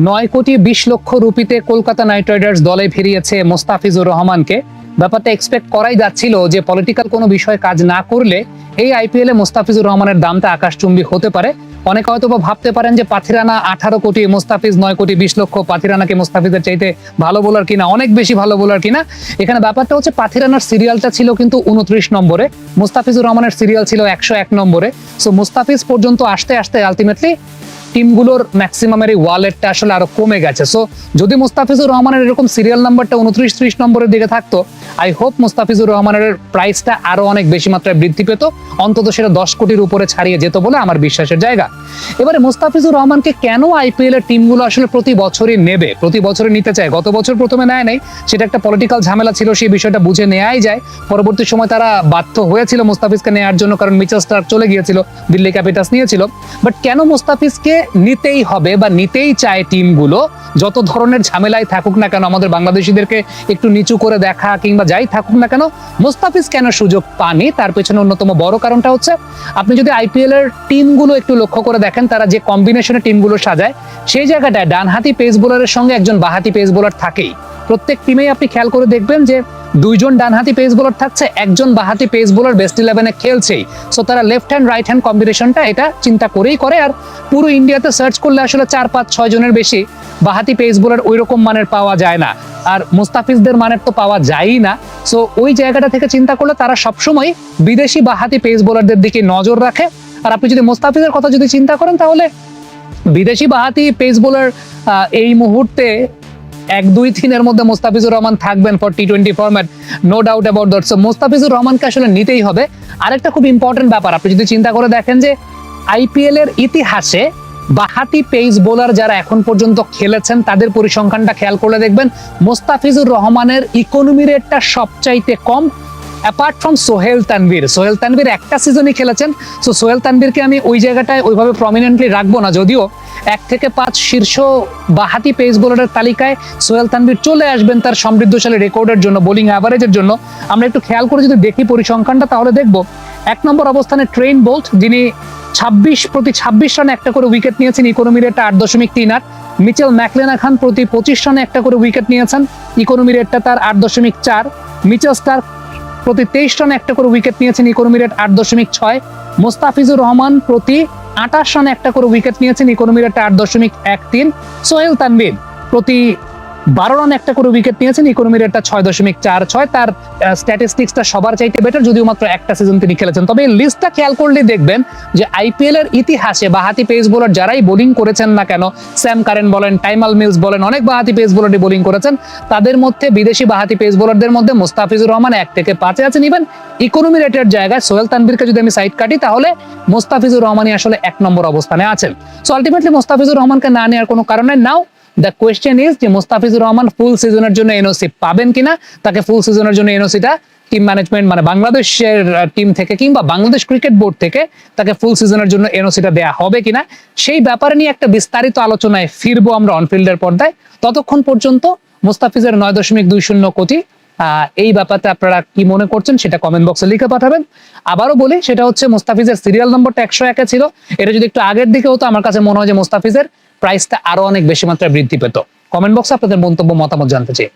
9,20,00,000 রুপিতে Kolkata night Riders দলে ফিরিয়েছে মোস্তাফিজুর রহমানকে। ব্যাপারটা এক্সপেক্ট করাই যাচ্ছিল যে পলিটিক্যাল কোনো বিষয় কাজ না করলে এই আইপিএলে মোস্তাফিজুর রহমানের দামটা আকাশচুম্বী হতে পারে। অনেকে হয়তো ভাবতে পারেন যে পাথিরানা 18 কোটি, মোস্তাফিজ 9,20,00,000, পাথিরানাকে মোস্তাফিজের চাইতে ভালো বোলার কিনা, অনেক বেশি ভালো বোলার কিনা। এখানে ব্যাপারটা হচ্ছে পাথিরানার সিরিয়ালটা ছিল কিন্তু 29 নম্বরে, মোস্তাফিজুর রহমানের সিরিয়াল ছিল 101 নম্বরে। সো মোস্তাফিজ পর্যন্ত আসতে আসতে আলটিমেটলি টিমগুলোর ম্যাক্সিমামের এই ওয়ালেটটা আসলে আরো কমে গেছে। সো যদি মোস্তাফিজুর রহমানের এরকম সিরিয়াল নাম্বারটা 29-30 নম্বরের দিকে থাকতো, আই হোপ মোস্তাফিজুর রহমানের প্রাইসটা আরো অনেক বেশি মাত্রায় বৃদ্ধি পেত, অন্তত সেটা 10 কোটির উপরে ছাড়িয়ে যেত বলে আমার বিশ্বাসের জায়গা। এবারে মোস্তাফিজুর রহমানকে কেন আইপিএল এর টিমগুলো আসলে প্রতি বছরই নেবে, প্রতি বছরই নিতে চায়? গত বছর প্রথমে নেয় নাই, সেটা একটা পলিটিক্যাল ঝামেলা ছিল, সেই বিষয়টা বুঝে নেওয়াই যায়। পরবর্তী সময় তারা বাধ্য হয়েছিল মোস্তাফিজকে নেওয়ার জন্য, কারণ মিচেল স্টার্ক চলে গিয়েছিল, দিল্লি ক্যাপিটালস নিয়েছিল। বাট কেন মোস্তাফিজকে নিতেই হবে বা নিতেই চায় টিমগুলো? যত ধরনের ঝামেলাই থাকুক না কেন, আমাদের বাংলাদেশিদেরকে একটু নিচু করে দেখা কিংবা যাই থাকুক না কেন, মোস্তাফিজ কেন সুযোগ পানি? তার পেছনে অন্যতম বড় কারণটা হচ্ছে, আপনি যদি আইপিএল এর টিমগুলো একটু লক্ষ্য করে দেখেন, তারা যে কম্বিনেশনে টিমগুলো সাজায়, সেই জায়গাটায় ডানহাতি পেস বোলারের সঙ্গে একজন বাহাতি পেস বোলার থাকেই। প্রত্যেক টিমেই আপনি খেয়াল করে দেখবেন যে 2জন ডানহাতি পেস বোলার থাকছে, একজন বাহাতি পেস বোলার বেস্ট 11-এ খেলছেই। সো তারা লেফট হ্যান্ড রাইট হ্যান্ড কম্বিনেশনটা এটা চিন্তা করেই করে। আর পুরো ইন্ডিয়াতে সার্চ করলে আসলে 4-5-6 জনের বেশি বাহাতি পেস বোলার ওই রকম মানের পাওয়া যায় না, আর মোস্তাফিজদের মানের তো পাওয়া যায়ই না। সো ওই জায়গাটা থেকে চিন্তা করলে তারা সবসময় বিদেশি বাহাতি পেস বোলারদের দিকে নজর রাখে। আর আপনি যদি মোস্তাফিজের কথা যদি চিন্তা করেন, তাহলে বিদেশি বাহাতি পেস বোলার এই মুহূর্তে 1-2 দিনের মধ্যে মোস্তাফিজুর রহমান থাকবেন ফর টি20 format, no doubt about that. So Mustafizur রহমানকে আসলে নিতেই হবে। আরেকটা খুব ইম্পর্টেন্ট ব্যাপার, আপনি যদি চিন্তা করে দেখেন যে আইপিএল এর ইতিহাসে বাহাতি পেস বোলার যারা এখন পর্যন্ত খেলেছেন তাদের পরিসংখ্যানটা খেয়াল করলে দেখবেন মোস্তাফিজুর রহমানের ইকোনমি রেটটা সবচাইতে কম, অ্যাপার্ট ফ্রম সোহেল তানভীর। সোহেল তানভীর একটা সিজনই খেলেছেন, সো সোহেল তানভীরকে আমি ওই জায়গাটায় ওইভাবে প্রমিনেন্টলি রাখবো না, যদিও 1 থেকে 5 শীর্ষ বাহাতি পেস বোলারের তালিকায় সোহেল তানভীর চলে আসবেন তার সমৃদ্ধশালী রেকর্ডের জন্য, বোলিং অ্যাভারেজের জন্য। আমরা একটু খেয়াল করে যদি দেখি পরিসংখ্যানটা, তাহলে দেখবো 1 নম্বর অবস্থানে ট্রেন বোল্ট, যিনি প্রতি 26 রানে একটা করে উইকেট নিয়েছেন, ইকোনমি রেটটা 8.38। মিচেল ম্যাকলেনাখান প্রতি 25 রানে একটা করে উইকেট নিয়েছেন, ইকোনমি রেটটা তার 8.4। মিচেল স্টার্ক প্রতি 23 রানে একটা করে উইকেট নিয়েছেন, ইকোনমি রেট 8.6। মোস্তাফিজুর রহমান প্রতি 28 রানে একটা করে উইকেট নিয়েছেন, ইকোনমি রেটটা 8.13। সোহেল তানভীর প্রতি 12 রানে একটা করে উইকেট নিয়েছেন, ইকোনমি রেটটা 6.46। তার স্ট্যাটিস্টিক্সটা সবার চাইতে বেটার, যদিও মাত্র একটা সিজন তিনি খেলেছেন। তবে এই লিস্টটা খেয়াল করলে দেখবেন যে আইপিএল এর ইতিহাসে বাহাতি পেস বোলার যারাই বোলিং করেছেন না কেন, স্যাম কারেন বলেন, টাইমাল মিলস বলেন, অনেক বাহাতি পেস বোলারই বোলিং করেছেন, তাদের মধ্যে বিদেশি বাহাতি পেস বোলারদের মধ্যে মোস্তাফিজুর রহমান 1 থেকে 5-এ আছেন। ইভেন ইকোনমি রেটের জায়গায় সোহেল তানভীরকে যদি আমি সাইড কাটি, তাহলে মোস্তাফিজুর রহমানই আসলে 1 নম্বর অবস্থানে আছেন। সো আলটিমেটলি মোস্তাফিজুর রহমানকে না নেওয়ার কোনো কারণ নাই। নাও দ্য কোয়েশ্চেন ইজ যে মোস্তাফিজুর রহমান ফুল সিজনের জন্য এনওসি পাবেন কিনা, তাকে ফুল সিজনের জন্য এনওসিটা টিম ম্যানেজমেন্ট মানে বাংলাদেশের টিম থেকে কিংবা বাংলাদেশ ক্রিকেট বোর্ড থেকে তাকে ফুল সিজনের জন্য এনওসিটা দেয়া হবে কিনা, সেই ব্যাপারে নিয়ে একটা বিস্তারিত আলোচনায় ফিরবো আমরা অনফিল্ডের পর্দায়। ততক্ষণ পর্যন্ত মোস্তাফিজের 9.20 কোটি এই ব্যাপারটা আপনারা কি মনে করছেন সেটা কমেন্ট বক্সে লিখে পাঠাবেন। আবারও বলি, সেটা হচ্ছে মোস্তাফিজের সিরিয়াল নম্বরটা 101-এ ছিল, এটা যদি একটু আগের দিকে হতো আমার কাছে মনে হয় যে মোস্তাফিজের প্রাইসটা আরো অনেক বেশি মাত্রায় বৃদ্ধি পেত। কমেন্ট বক্সে আপনাদের মন্তব্য মতামত জানতে চাই।